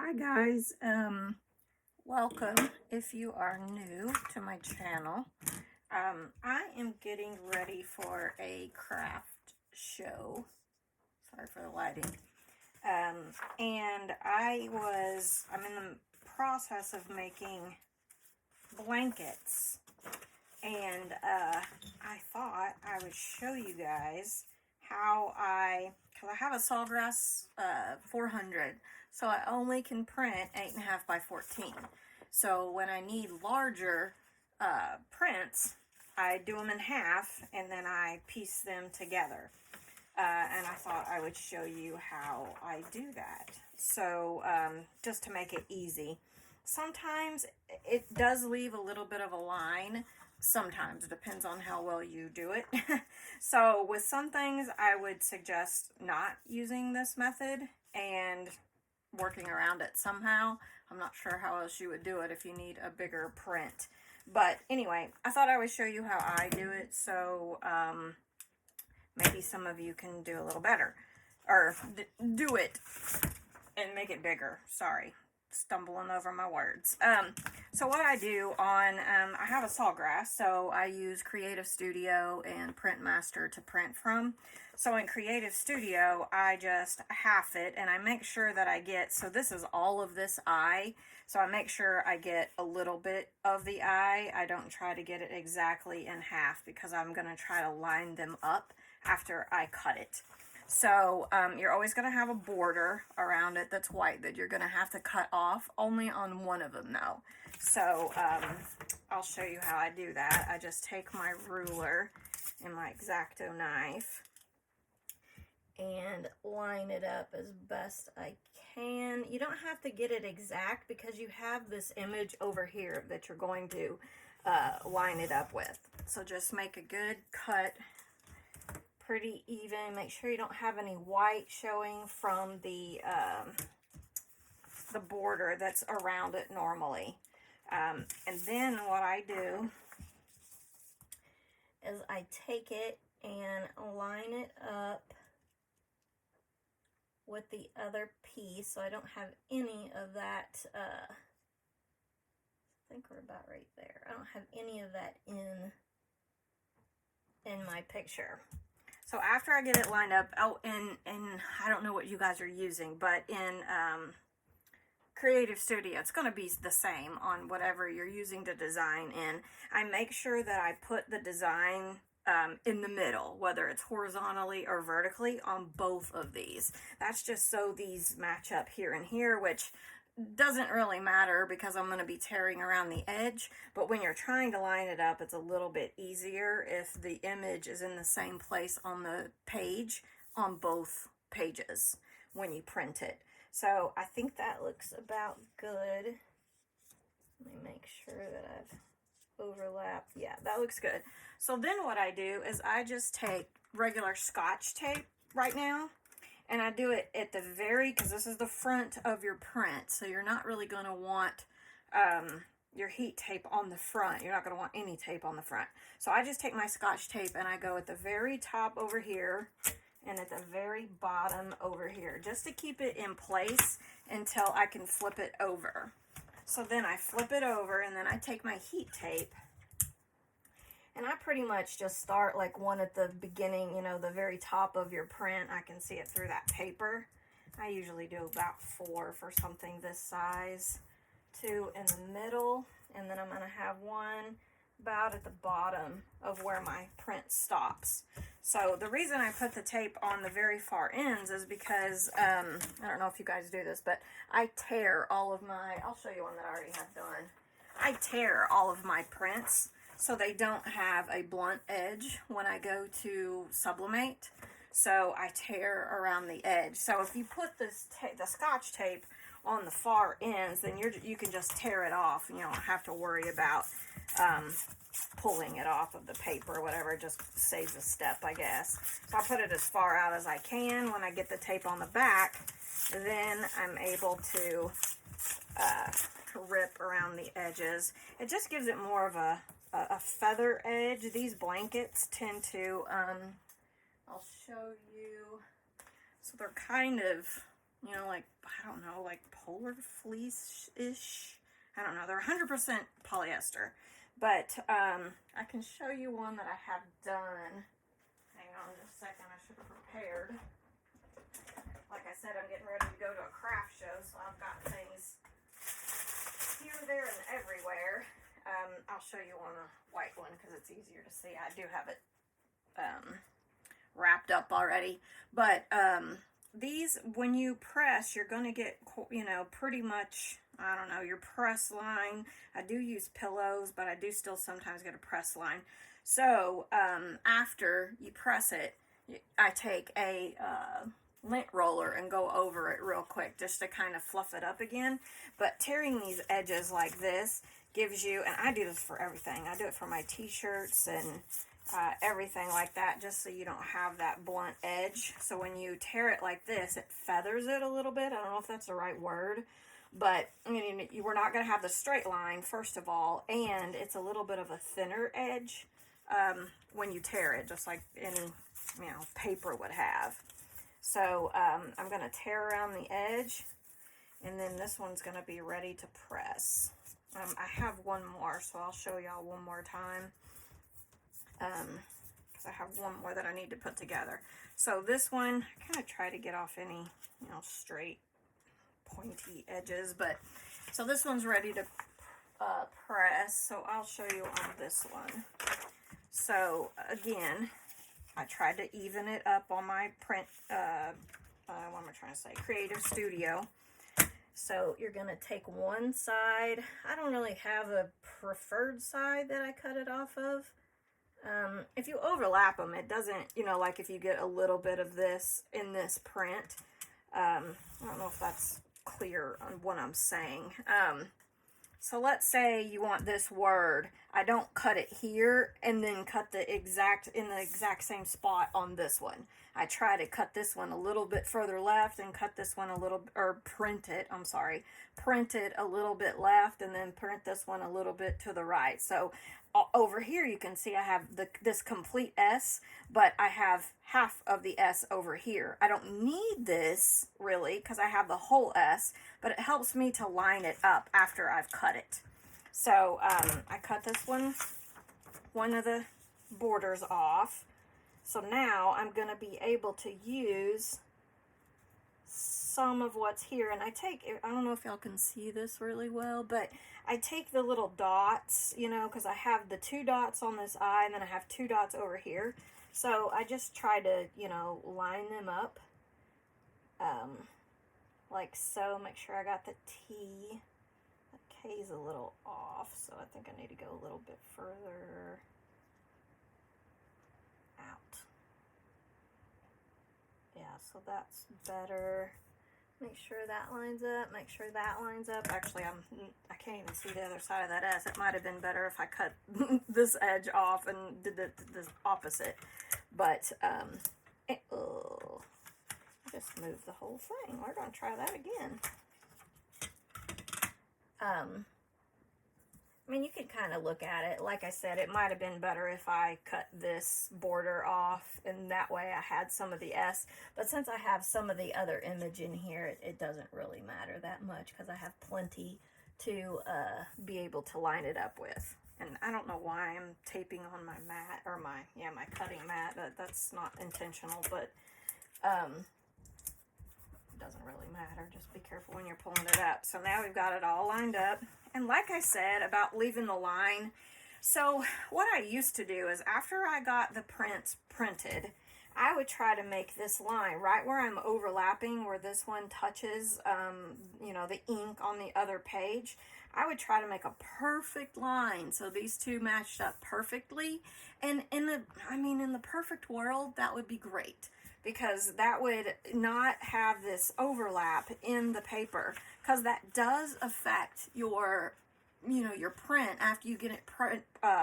Hi guys, welcome if you are new to my channel. I am getting ready for a craft show. Sorry for the lighting. And I'm in the process of making blankets. And I thought I would show you guys how because I have a Sawgrass 400, so I only can print 8.5 by 14. So when I need larger prints, I do them in half and then I piece them together. And I thought I would show you how I do that. So just to make it easy. Sometimes it does leave a little bit of a line. Sometimes it depends on how well you do it. So with some things I would suggest not using this method and working around it somehow. I'm not sure how else you would do it if you need a bigger print. But anyway, I thought I would show you how I do it, so maybe some of you can do a little better. Or do it and make it bigger. Sorry. Stumbling over my words. So what I do I have a Sawgrass, so I use Creative Studio and Printmaster to print from. So in Creative Studio, I just half it, and I make sure that I get, so this is all of this eye, so I make sure I get a little bit of the eye. I don't try to get it exactly in half, because I'm going to try to line them up after I cut it. So you're always going to have a border around it that's white that you're going to have to cut off, only on one of them though. So I'll show you how I do that. I just take my ruler and my X14 knife and line it up as best I can. You don't have to get it exact because you have this image over here that you're going to line it up with. So just make a good cut, pretty even. Make sure you don't have any white showing from the border that's around it normally. And then what I do is I take it and line it up with the other piece, so I don't have any of that, I think we're about right there. I don't have any of that in my picture. So after I get it lined up, and I don't know what you guys are using, but in Creative Studio, it's going to be the same on whatever you're using to design in. I make sure that I put the design in the middle, whether it's horizontally or vertically, on both of these. That's just so these match up here and here, which doesn't really matter because I'm going to be tearing around the edge, but when you're trying to line it up, it's a little bit easier if the image is in the same place on the page on both pages when you print it. So I think that looks about good. Let me make sure that I've overlapped. Yeah, that looks good. So then what I do is I just take regular Scotch tape right now, and I do it at the because this is the front of your print, so you're not really going to want your heat tape on the front. You're not going to want any tape on the front. So I just take my Scotch tape and I go at the very top over here and at the very bottom over here, just to keep it in place until I can flip it over. So then I flip it over, and then I take my heat tape, and I pretty much just start like one at the beginning, you know, the very top of your print. I can see it through that paper. I usually do about 4 for something this size, 2 in the middle, and then I'm going to have one about at the bottom of where my print stops. So the reason I put the tape on the very far ends is because, I don't know if you guys do this, but I tear all of my, I'll show you one that I already have done. I tear all of my prints so they don't have a blunt edge when I go to sublimate. So I tear around the edge. So if you put this the Scotch tape on the far ends, then you can just tear it off, and you don't have to worry about pulling it off of the paper or whatever. It just saves a step, I guess. So I put it as far out as I can. When I get the tape on the back, then I'm able to rip around the edges. It just gives it more of a feather edge. These blankets tend to, I'll show you, so they're kind of you know, like, I don't know, like polar fleece-ish. I don't know. They're 100% polyester. But I can show you one that I have done. Hang on just a second. I should have prepared. Like I said, I'm getting ready to go to a craft show, so I've got things here, there, and everywhere. I'll show you on a white one because it's easier to see. I do have it wrapped up already. But these, when you press, you're going to get, you know, pretty much, I don't know, your press line. I do use pillows, but I do still sometimes get a press line. So after you press it, I take a lint roller and go over it real quick just to kind of fluff it up again. But tearing these edges like this gives you, and I do this for everything. I do it for my t-shirts and everything like that, just so you don't have that blunt edge. So when you tear it like this, it feathers it a little bit. I don't know if that's the right word, but you we're not going to have the straight line, first of all, and it's a little bit of a thinner edge when you tear it, just like any, you know, paper would have. So I'm going to tear around the edge, and then this one's going to be ready to press. I have one more, so I'll show y'all one more time. Because I have one more that I need to put together. So this one, I kind of try to get off any, you know, straight, pointy edges. But, so this one's ready to press. So I'll show you on this one. So, again, I tried to even it up on my print, what am I trying to say? Creative Studio. So you're going to take one side. I don't really have a preferred side that I cut it off of. If you overlap them, it doesn't, you know, like if you get a little bit of this in this print, I don't know if that's clear on what I'm saying. So let's say you want this word. I don't cut it here and then cut in the exact same spot on this one. I try to cut this one a little bit further left and cut this one a little, or print it a little bit left and then print this one a little bit to the right. So over here you can see I have this complete S, but I have half of the S over here. I don't need this really because I have the whole S, but it helps me to line it up after I've cut it. So I cut this one of the borders off. So now I'm going to be able to use some of what's here, and I don't know if y'all can see this really well, but I take the little dots, you know, because I have the 2 dots on this eye, and then I have 2 dots over here. So I just try to, you know, line them up, like so. Make sure I got the T. The K's a little off, so I think I need to go a little bit further out. Yeah, so that's better. Make sure that lines up. Make sure that lines up. Actually, I can't even see the other side of that S. It might have been better if I cut this edge off and did the opposite. But just move the whole thing. We're going to try that again. I mean, you could kind of look at it. Like I said, it might have been better if I cut this border off, and that way I had some of the S. But since I have some of the other image in here, it doesn't really matter that much because I have plenty to be able to line it up with. And I don't know why I'm taping on my mat, or my cutting mat. That's not intentional, but it doesn't really matter. Just be careful when you're pulling it up. So now we've got it all lined up. And like I said about leaving the line, so what I used to do is after I got the prints printed, I would try to make this line right where I'm overlapping, where this one touches, you know, the ink on the other page. I would try to make a perfect line so these two matched up perfectly. And in the perfect world, that would be great, because that would not have this overlap in the paper, because that does affect your, you know, your print after you get it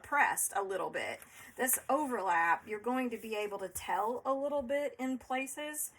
pressed a little bit. This overlap, you're going to be able to tell a little bit in places.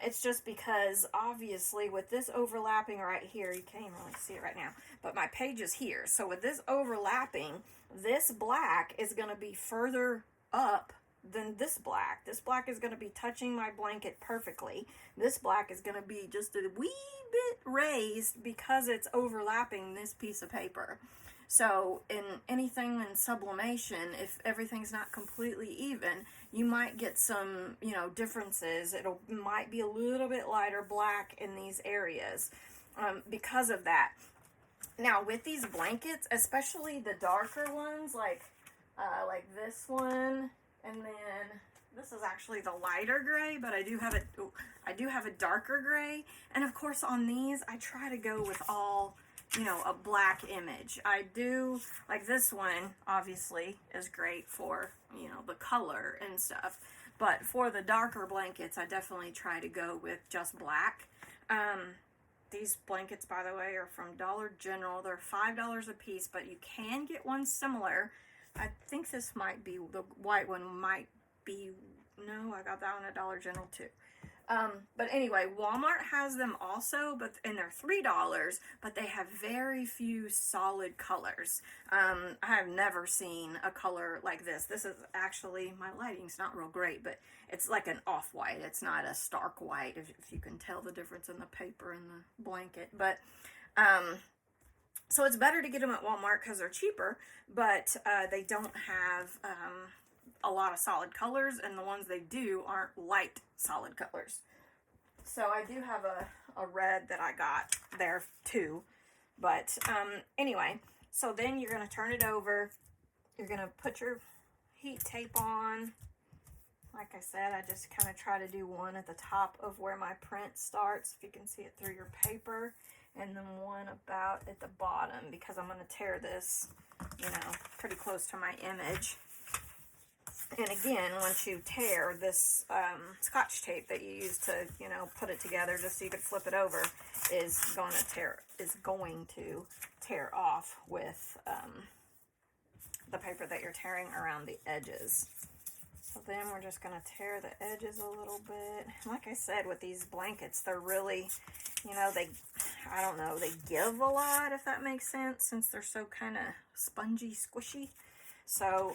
It's just because obviously with this overlapping right here, you can't even really see it right now, but my page is here. So with this overlapping, this black is going to be further up than this black. This black is going to be touching my blanket perfectly. This black is going to be just a wee bit raised because it's overlapping this piece of paper. So in anything in sublimation, if everything's not completely even, you might get some, you know, differences. Might be a little bit lighter black in these areas because of that. Now with these blankets, especially the darker ones, like this one, and then this is actually the lighter gray, but I do have a darker gray. And of course on these, I try to go with all, you know, a black image. I do, like this one obviously is great for, you know, the color and stuff. But for the darker blankets, I definitely try to go with just black. These blankets, by the way, are from Dollar General. They're $5 a piece, but you can get one similar. I think this might be, the white one might be, no, I got that one at Dollar General too. But anyway, Walmart has them also, and they're $3, but they have very few solid colors. I have never seen a color like this. This is actually, my lighting's not real great, but it's like an off-white. It's not a stark white, if you can tell the difference in the paper and the blanket. But, so it's better to get them at Walmart because they're cheaper, but they don't have a lot of solid colors, and the ones they do aren't light solid colors. So I do have a red that I got there too. But anyway, so then you're going to turn it over. You're going to put your heat tape on. Like I said, I just kind of try to do one at the top of where my print starts, if you can see it through your paper, and then one about at the bottom, because I'm going to tear this, you know, pretty close to my image. And again, once you tear this Scotch tape that you use to, you know, put it together just so you could flip it over, is going to tear off with the paper that you're tearing around the edges. So then we're just going to tear the edges a little bit. Like I said, with these blankets, they're really, you know, they give a lot, if that makes sense, since they're so kind of spongy, squishy. So,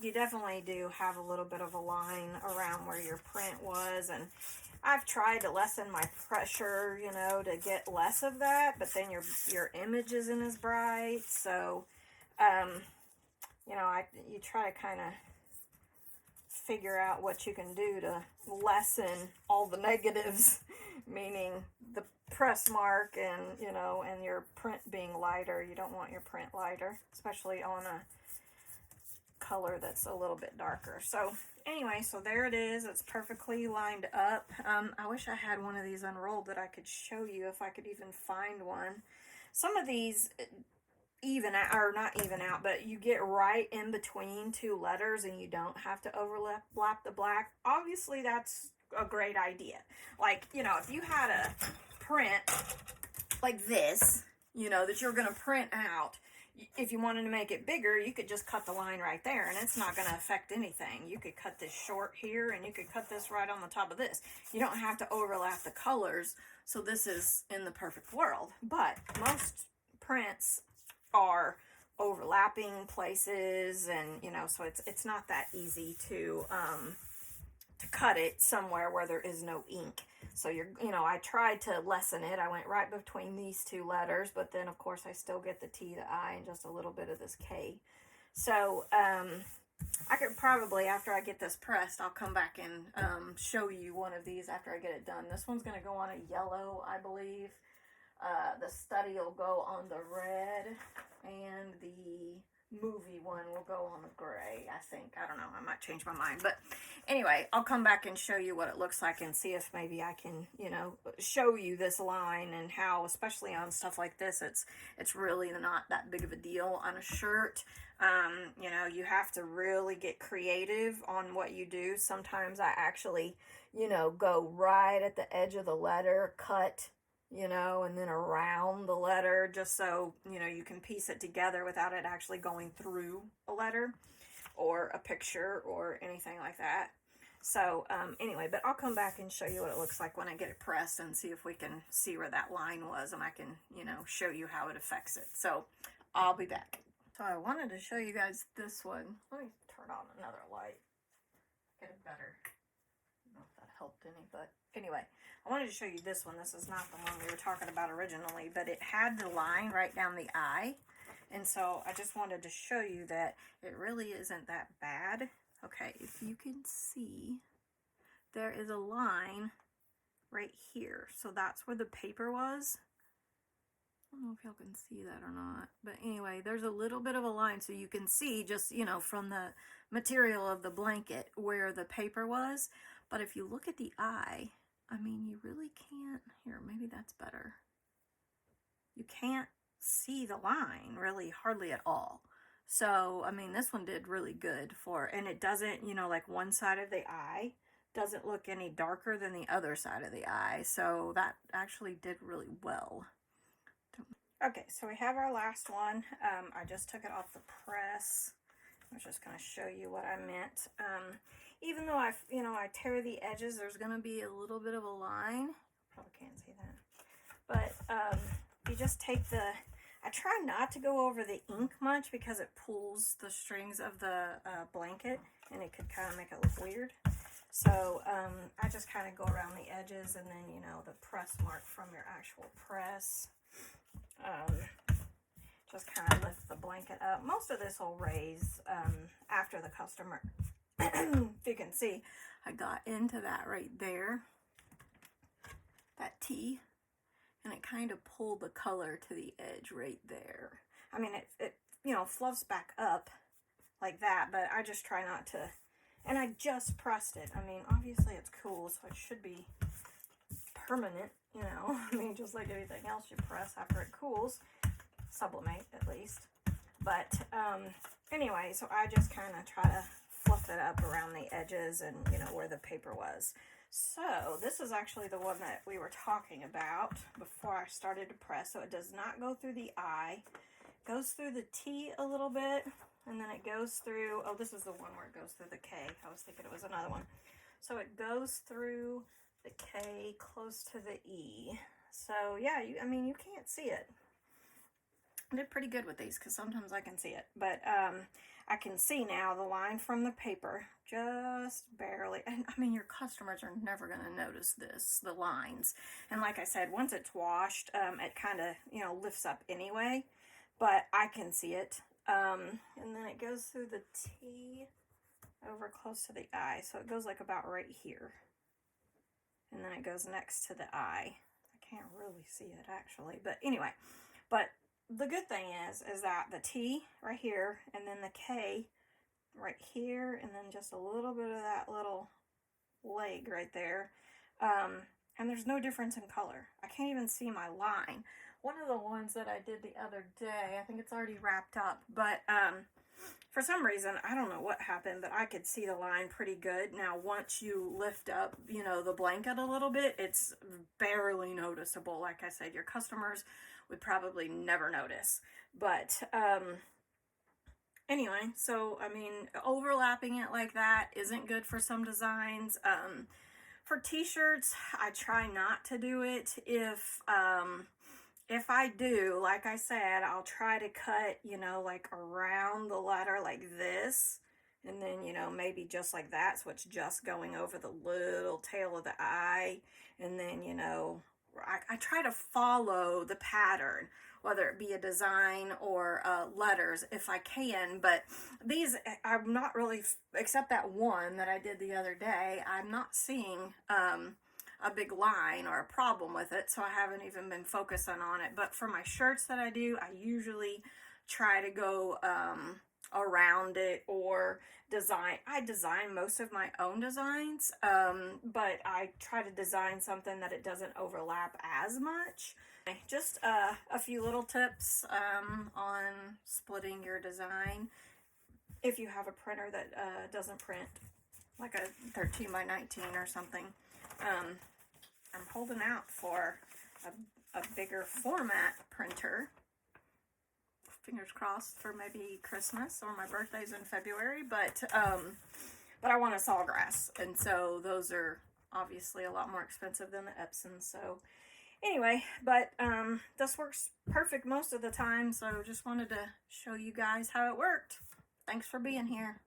you definitely do have a little bit of a line around where your print was, and I've tried to lessen my pressure, you know, to get less of that, but then your image isn't as bright. So, you know, you try to kind of figure out what you can do to lessen all the negatives, meaning the press mark and, you know, and your print being lighter. You don't want your print lighter, especially on a color that's a little bit darker. So anyway, so there it is. It's perfectly lined up. I wish I had one of these unrolled that I could show you, if I could even find one. Some of these even out, or not even out, but you get right in between two letters and you don't have to overlap the black. Obviously that's a great idea. Like, you know, if you had a print like this, you know, that you're going to print out, if you wanted to make it bigger, you could just cut the line right there and it's not going to affect anything. You could cut this short here and you could cut this right on the top of this. You don't have to overlap the colors. So this is in the perfect world. But most prints are overlapping places, and, you know, so it's not that easy to cut it somewhere where there is no ink. So you know, I tried to lessen it. I went right between these two letters, but then of course I still get the T, the I, and just a little bit of this K. So I could probably, after I get this pressed, I'll come back and show you one of these after I get it done. This one's going to go on a yellow, I believe. The study will go on the red, and the movie one will go on the gray, I think. I don't know, I might change my mind, but anyway, I'll come back and show you what it looks like and see if maybe I can, you know, show you this line and how, especially on stuff like this, it's really not that big of a deal on a shirt. You know, you have to really get creative on what you do. Sometimes I actually, you know, go right at the edge of the letter, cut, you know, and then around the letter, just so, you know, you can piece it together without it actually going through a letter or a picture or anything like that. So anyway, but I'll come back and show you what it looks like when I get it pressed and see if we can see where that line was, and I can, you know, show you how it affects it. So I'll be back. So I wanted to show you guys this one. Let me turn on another light. get it better. I don't know if that helped any, but anyway, I wanted to show you this one. This is not the one we were talking about originally, but it had the line right down the eye. And so I just wanted to show you that it really isn't that bad. Okay, if you can see, there is a line right here. So that's where the paper was. I don't know if y'all can see that or not. But anyway, there's a little bit of a line so you can see just, you know, from the material of the blanket where the paper was. But if you look at the eye, I mean, you really can't. Here, maybe that's better. You can't see the line really hardly at all. So, I mean, this one did really good for, and it doesn't, you know, like one side of the eye doesn't look any darker than the other side of the eye. So that actually did really well. Okay, so we have our last one. I just took it off the press. I was just going to show you what I meant. Even though I tear the edges, there's going to be a little bit of a line. Probably can't see that. But you just take I try not to go over the ink much because it pulls the strings of the blanket and it could kind of make it look weird. So I just kind of go around the edges and then, you know, the press mark from your actual press. Just kind of lift the blanket up. Most of this will raise after the customer. If you can see, I got into that right there, that T. And it kind of pulled the color to the edge right there. I mean, it you know, fluffs back up like that, but I just try not to. And I just pressed it. I mean, obviously it's cool, so it should be permanent, you know. I mean, just like anything else you press after it cools. Sublimate, at least. But anyway, so I just kind of try to fluff it up around the edges and, you know, where the paper was. So this is actually the one that we were talking about before I started to press. So it does not go through the eye. It goes through the T a little bit, and then it goes through, oh, this is the one where it goes through the K. I was thinking it was another one. So it goes through the K close to the E. So yeah, I mean, you can't see it. I did pretty good with these because sometimes I can see it, but I can see now the line from the paper, just barely. And I mean, your customers are never going to notice this, the lines. And like I said, once it's washed, it kind of, you know, lifts up anyway, but I can see it. And then it goes through the T over close to the eye. So it goes like about right here. And then it goes next to the eye. I can't really see it actually, but anyway, but the good thing is that the T right here and then the K right here and then just a little bit of that little leg right there. And there's no difference in color. I can't even see my line. One of the ones that I did the other day, I think it's already wrapped up, but for some reason, I don't know what happened, but I could see the line pretty good. Now, once you lift up, you know, the blanket a little bit, it's barely noticeable. Like I said, your customers would probably never notice. But anyway, so, I mean, overlapping it like that isn't good for some designs. For t-shirts, I try not to do it. If I do, like I said, I'll try to cut, you know, like around the letter like this. And then, you know, maybe just like that. So it's just going over the little tail of the eye. And then, you know, I try to follow the pattern, whether it be a design or letters if I can. But these, I'm not really, except that one that I did the other day, I'm not seeing a big line or a problem with it, so I haven't even been focusing on it. But for my shirts that I do, I usually try to go around it or design. I design most of my own designs, but I try to design something that it doesn't overlap as much. Just a few little tips on splitting your design. If you have a printer that doesn't print, like a 13 by 19 or something. I'm holding out for a bigger format printer. Fingers crossed for maybe Christmas or my birthday's in February, but I want a Sawgrass, and so those are obviously a lot more expensive than the Epsons. So anyway, but this works perfect most of the time, so just wanted to show you guys how it worked. Thanks for being here.